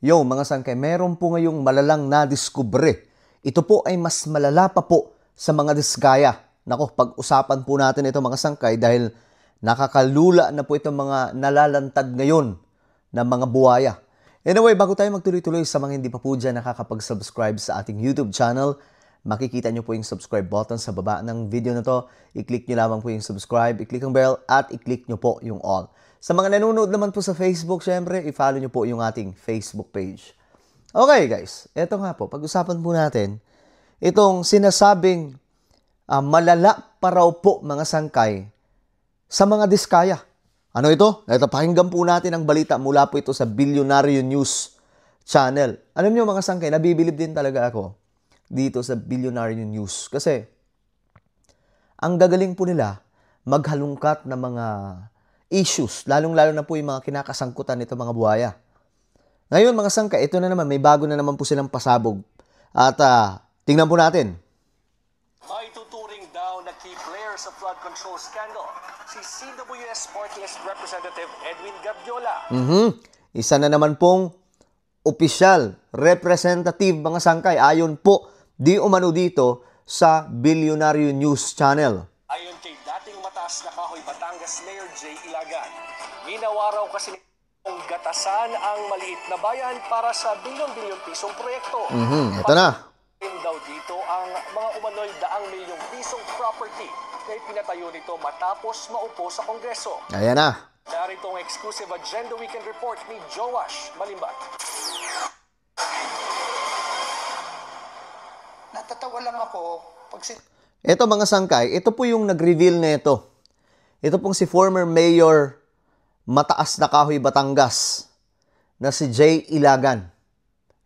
Yo, mga sangkay, meron po ngayong malalang nadiskubre. Ito po ay mas malala pa po sa mga diskaya. Nako, pag-usapan po natin ito mga sangkay dahil nakakalula na po itong mga nalalantad ngayon na mga buwaya. Anyway, bago tayo magtuloy-tuloy sa mga hindi pa po dyan nakakapag-subscribe sa ating YouTube channel, makikita nyo po yung subscribe button sa baba ng video na to. I-click nyo lamang po yung subscribe, i-click ang bell, at i-click nyo po yung all. Sa mga nanonood naman po sa Facebook, syempre, i-follow nyo po yung ating Facebook page. Okay guys, eto nga po, pag-usapan po natin, itong sinasabing malala pa raw po mga sangkay sa mga diskaya. Ano ito? Ito, pakinggan po natin ang balita mula po ito sa Bilyonaryo News Channel. Alam nyo mga sangkay, nabibilib din talaga ako dito sa Bilyonaryo News. Kasi, ang gagaling po nila maghalungkat ng mga issues, lalong-lalo na po yung mga kinakasangkutan nito mga buhaya. Ngayon mga sangkay, ito na naman, may bago na naman po silang pasabog. At tingnan po natin. May tuturing daw na key player sa flood control scandal, si CWS Party List Representative Edwin Gardiola. Isa na naman pong opisyal, representative mga sangkay, ayon po di umano dito sa Bilyonaryo News Channel. Ayon kay dating mataas na kahoy Batangas Mayor J. Ilagan, ginawa raw kasi ng gatasan ang maliit na bayan para sa bilyon-bilyon pisong proyekto. Ito na. Daw dito ang mga umano'y daang milyong pisong property na ipinatayo nito matapos maupo sa Kongreso. Ayan na. Narito ang exclusive Agenda Weekend Report ni Joash Malimbat. Natatawa lang ako pag Ito mga sangkay, ito po yung nag-reveal na ito. Ito pong si former Mayor Mataas na Kahoy Batangas na si J. Ilagan.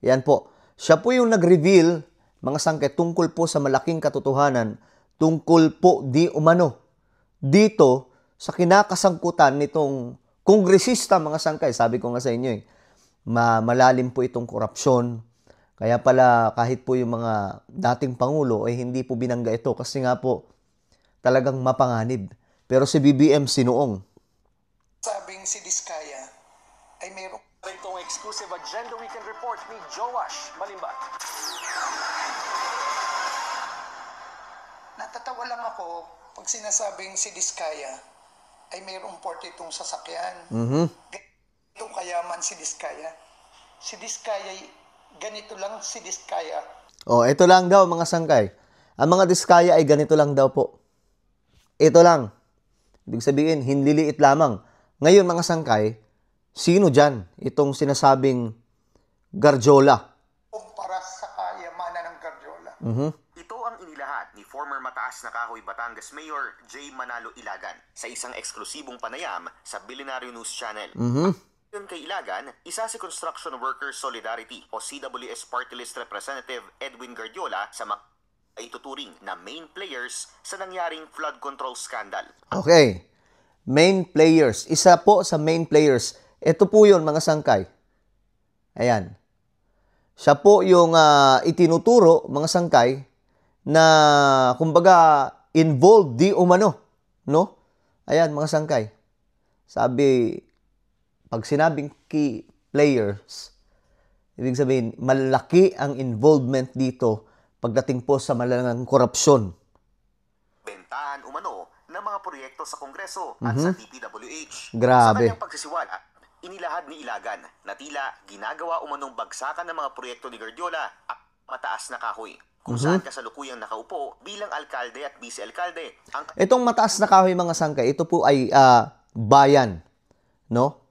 Yan po. Siya po yung nag-reveal mga sangkay tungkol po sa malaking katotohanan, tungkol po di umano dito sa kinakasangkutan nitong kongresista mga sangkay. Sabi ko nga sa inyo malalim po itong korupsyon. Kaya pala kahit po yung mga dating pangulo ay hindi po binangga ito kasi nga po talagang mapanganib. Pero si BBM sinuong. sabing si Diskaya ay mayroong Narito ang exclusive Agenda Weekend Report ni Joash Malimbat. Natatawa lang ako pag sinasabing si Diskaya ay mayroong 42 sasakyan. Ganito kayaman si Diskaya. Si Diskaya, ganito lang si Diskaya. Oh, ito lang daw mga sangkay. Ang mga diskaya ay ganito lang daw po. Ito lang. Ibig sabihin, hinliliit lamang. Ngayon mga sangkay, sino dyan? Itong sinasabing Gardiola. Kumpara sa kayamanan ng Gardiola. Ito ang inilahad ni former Mataas na Kahoy Batangas Mayor J. Manalo Ilagan sa isang eksklusibong panayam sa Bilyonaryo News Channel. Ayon kay Ilagan, isa si Construction Workers Solidarity o CWS Party List Representative Edwin Gardiola sa mga ituturing na main players sa nangyaring flood control scandal. Okay. Main players. Isa po sa main players. Ito po yun mga sangkay. Ayan. Siya po yung itinuturo mga sangkay na kumbaga involved di umano. No? Ayan mga sangkay. Sabi, pag sinabing key players, ibig sabihin, malaki ang involvement dito pagdating po sa malalang korupsyon. Bentahan umano ng mga proyekto sa Kongreso at sa DPWH. Grabe. Sa kanyang pagsisiwala, inilahad ni Ilagan na tila ginagawa umanong bagsakan ng mga proyekto ni Gardiola at Mataas na Kahoy, kung saan kasalukuyang nakaupo bilang alkalde at vice-alkalde. Itong Mataas na Kahoy mga sangkay, ito po ay bayan. No?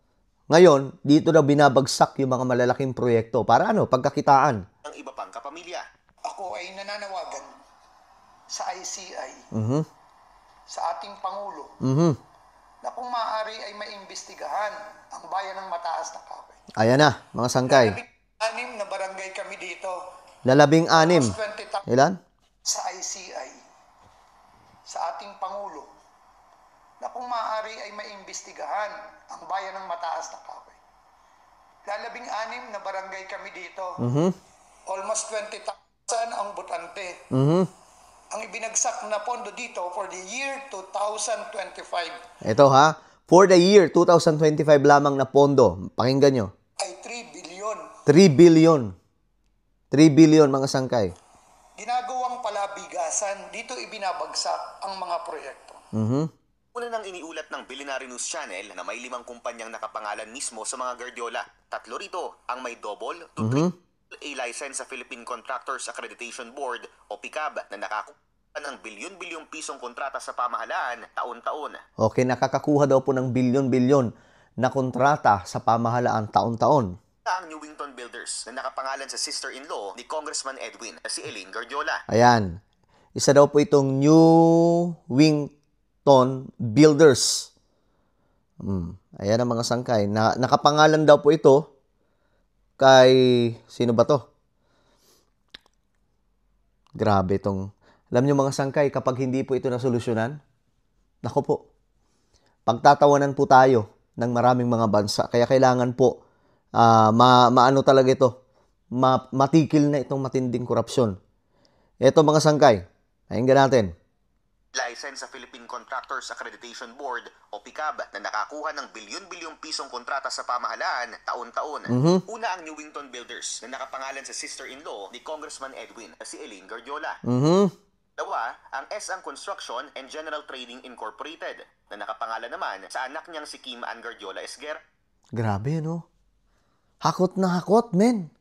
Ngayon, dito na binabagsak yung mga malalaking proyekto. Para ano? Pagkakitaan. Ang iba pang kapamilya. Ako ay nananawagan sa ICI, sa ating Pangulo, na kung maaari ay maimbestigahan ang bayan ng Mataas na Kahoy. Ayan na, mga sangkay. 6 na barangay kami dito. 16. 20 Ilan? sa ICI, sa ating Pangulo, na kung maaari ay maimbestigahan ang bayan ng Mataas na Kahoy. 16 na barangay kami dito. Almost 20,000 ang botante. Ang ibinagsak na pondo dito for the year 2025 Ito ha, for the year 2025 lamang na pondo. Pakinggan nyo. ay 3 bilyon. 3 billion. 3 billion mga sangkay. ginagawang palabigasan, dito ibinabagsak ang mga proyekto. Una nang iniulat ng Billionaire News Channel na may 5 kumpanyang nakapangalan mismo sa mga Guardiola. 3 rito ang may double to triple A license sa Philippine Contractors Accreditation Board o PICAB na nakakuha ng bilyon-bilyong pisong kontrata sa pamahalaan taon-taon. Okay, nakakakuha daw po ng bilyon-bilyon na kontrata sa pamahalaan taon-taon. Ang Newington Builders na nakapangalan sa sister-in-law ni Congressman Edwin, si Elaine Guardiola. Ayan. Isa daw po itong Newington Builders. Ayan ang mga sangkay. Nakapangalan daw po ito kay... Sino ba to? Grabe itong... Alam niyo mga sangkay, kapag hindi po ito nasolusyonan, nako po, pagtatawanan po tayo ng maraming mga bansa. Kaya kailangan po maano talaga ito, matikil na itong matinding korupsyon. Ito mga sangkay, pakinggan natin. License sa Philippine Contractors Accreditation Board o PICAB na nakakuha ng bilyon-bilyong pisong kontrata sa pamahalaan taon-taon. Una ang Newington Builders na nakapangalan sa sister-in-law ni Congressman Edwin, si Elaine Guardiola. Dalawa, ang S.Ang Construction and General Trading Incorporated na nakapangalan naman sa anak niyang si Kim Ann Guardiola Esguer. Grabe, no? Hakot na hakot, men.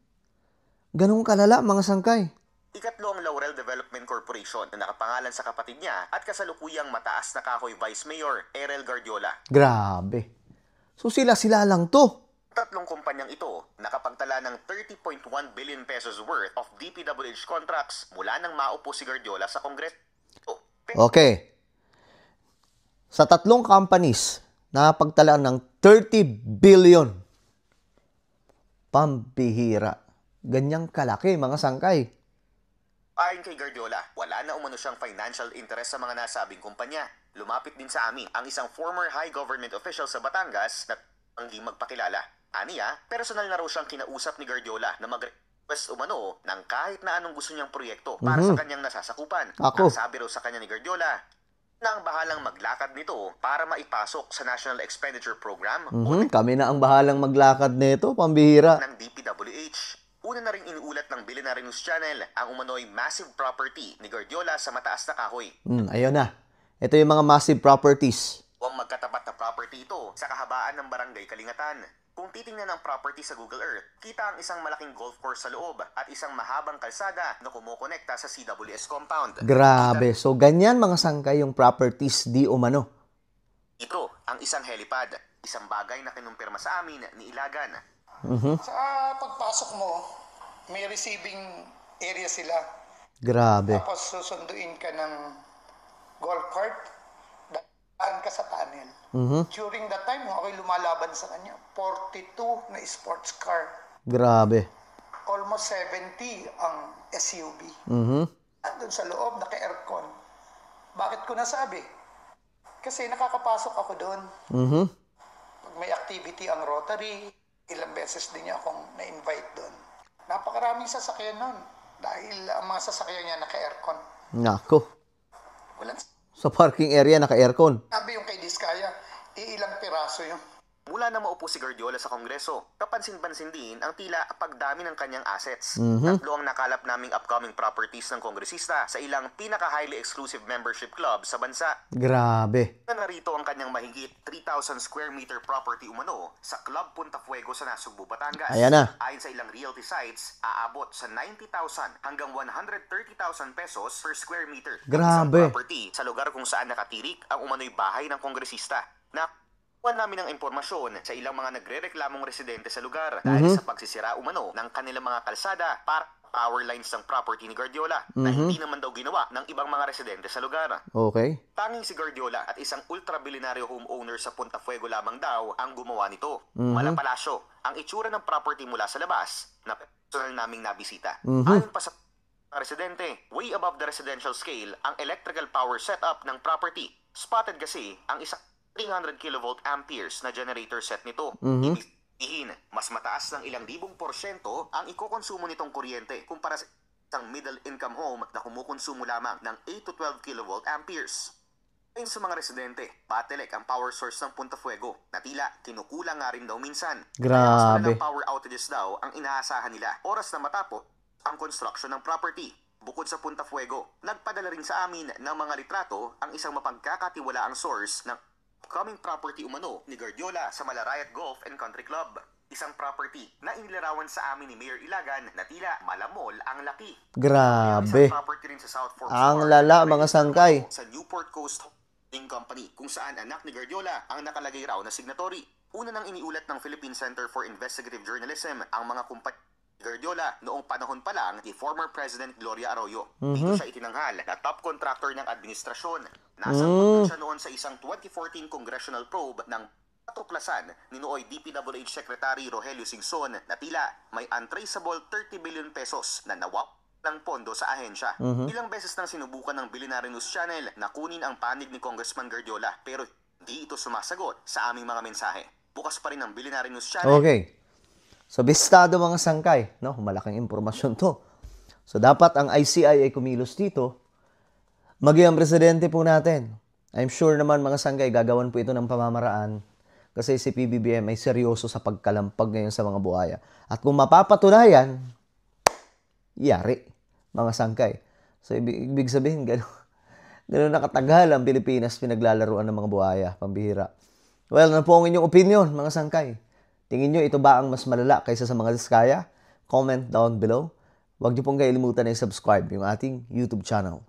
Ganun kalala, mga sangkay. Ikatlo ang Laurel Development Corporation na nakapangalan sa kapatid niya at kasalukuyang mataas na kahoy Vice Mayor, Erel Guardiola. Grabe. So sila lang to. 3 kumpanyang ito nakapagtala ng 30.1 billion pesos worth of DPWH contracts mula nang maupo si Guardiola sa Kongreso. Okay. Sa 3 companies, nakapagtala ng 30 billion. Pambihira. Ganyang kalaki, mga sangkay. Ayon kay Guardiola, wala na umano siyang financial interest sa mga nasabing kumpanya. Lumapit din sa amin ang isang former high government official sa Batangas na hindi magpakilala. Aniya, personal na raw siyang kinausap ni Guardiola na mag-request umano ng kahit na anong gusto niyang proyekto para sa kanyang nasasakupan. Ako. Ang sabi raw sa kanya ni Guardiola na ang bahalang maglakad nito para maipasok sa National Expenditure Program o Kami na ang bahalang maglakad nito, pambihira. ng DPWH. Una na rin inuulat ng Billionaire News Channel ang umano'y massive property ni Guardiola sa mataas na kahoy. Ayun na. Ito yung mga massive properties. Huwag magkatapat na property ito sa kahabaan ng Barangay Kalingatan. Kung titingnan ang property sa Google Earth, kita ang isang malaking golf course sa loob at isang mahabang kalsada na kumukonekta sa CWS compound. Grabe. So, ganyan mga sangkay yung properties di umano. Ito ang isang helipad, isang bagay na kinumpirma sa amin ni Ilagan. Sa pagpasok mo, may receiving area sila. Grabe. Tapos susunduin ka ng golf cart, daan ka sa tunnel. During that time, ako'y lumalaban sa kanya. 42 na sports car. Grabe. Almost 70 ang SUV. Andun sa loob, naka-aircon. Bakit ko nasabi? Kasi nakakapasok ako doon. Pag may activity ang Rotary, ilang beses din niya akong na-invite doon. Napakaraming sasakyan nun. Dahil ang mga sasakyan niya naka-aircon. Nako. Walang Sa parking area, naka-aircon. sabi yung kay Diskaya, ilang piraso yung Mula na maupo si Guardiola sa Kongreso, kapansin-pansin din ang tila pagdami ng kanyang assets. 3 ang nakalap naming upcoming properties ng kongresista sa ilang pinaka-highly exclusive membership club sa bansa. Grabe. Narito ang kanyang mahigit 3,000 square meter property umano sa Club Punta Fuego sa Nasugbu, Batangas. Ayan na. Ayon sa ilang realty sites, aabot sa 90,000 hanggang 130,000 pesos per square meter. Ang isang Grabe. property sa lugar kung saan nakatirik ang umano'y bahay ng kongresista. Nakuha namin ang impormasyon sa ilang mga nagrereklamong residente sa lugar dahil sa pagsisira umano ng kanilang mga kalsada para power lines ng property ni Guardiola na hindi naman daw ginawa ng ibang mga residente sa lugar. Okay. Tanging si Guardiola at isang ultra-bilyonaryo homeowner sa Punta Fuego lamang daw ang gumawa nito. Walang palasyo. Ang itsura ng property mula sa labas na personal naming nabisita. Ayon pa sa residente, way above the residential scale ang electrical power setup ng property. Spotted kasi ang isang 300 kilovolt amperes na generator set nito. Ibig sabihin, mas mataas ng ilang libong porsyento ang ikokonsumo nitong kuryente kumpara sa isang middle income home na kumukonsumo lamang ng 8 to 12 kilovolt amperes. Ayon sa mga residente, bottleneck ang power source ng Punta Fuego na tila kinukulang nga rin daw minsan. Kaya mas Grabe. malalang power outages daw ang inaasahan nila oras na matapos ang construction ng property. Bukod sa Punta Fuego, nagpadala rin sa amin ng mga litrato ang isang mapagkakatiwalaang source ng upcoming property umano ni Guardiola sa Malarayat Golf and Country Club. Isang property na inilarawan sa amin ni Mayor Ilagan na tila malamol ang laki. Grabe. Isang property rin sa South Forks Ang Park lala, na mga sangkay. sa Newport Coast Holding Company kung saan anak ni Guardiola ang nakalagay raw na signatory. Una nang iniulat ng Philippine Center for Investigative Journalism ang mga kumpanya ni Guardiola noong panahon pa lang ni former President Gloria Arroyo. Dito siya itinanghal na top contractor ng administrasyon. Nasangkot siya noon sa isang 2014 congressional probe ng patuklasan ni nooy DPWH Secretary Rogelio Singson na tila may untraceable 30 billion pesos na nawap ng pondo sa ahensya. Ilang beses nang sinubukan ng Billionaire News Channel na kunin ang panig ni Congressman Guardiola pero hindi ito sumasagot sa aming mga mensahe. Bukas pa rin ang Billionaire News Channel. Okay. So, bistado mga sangkay. No? Malaking impormasyon to. So, dapat ang ICI ay kumilos dito. Maging ang presidente po natin. I'm sure naman mga sangkay, gagawan po ito ng pamamaraan. Kasi si PBBM ay seryoso sa pagkalampag ngayon sa mga buhaya. At kung mapapatunayan, yari, mga sangkay. So, ibig sabihin, gano'n nakatagal ang Pilipinas pinaglalaruan ng mga buhaya, pambihira. Well, ano po ang inyong opinion, mga sangkay? Tingin nyo, ito ba ang mas malala kaysa sa mga diskaya? Comment down below. Huwag nyo pong kailimutan na i-subscribe yung ating YouTube channel.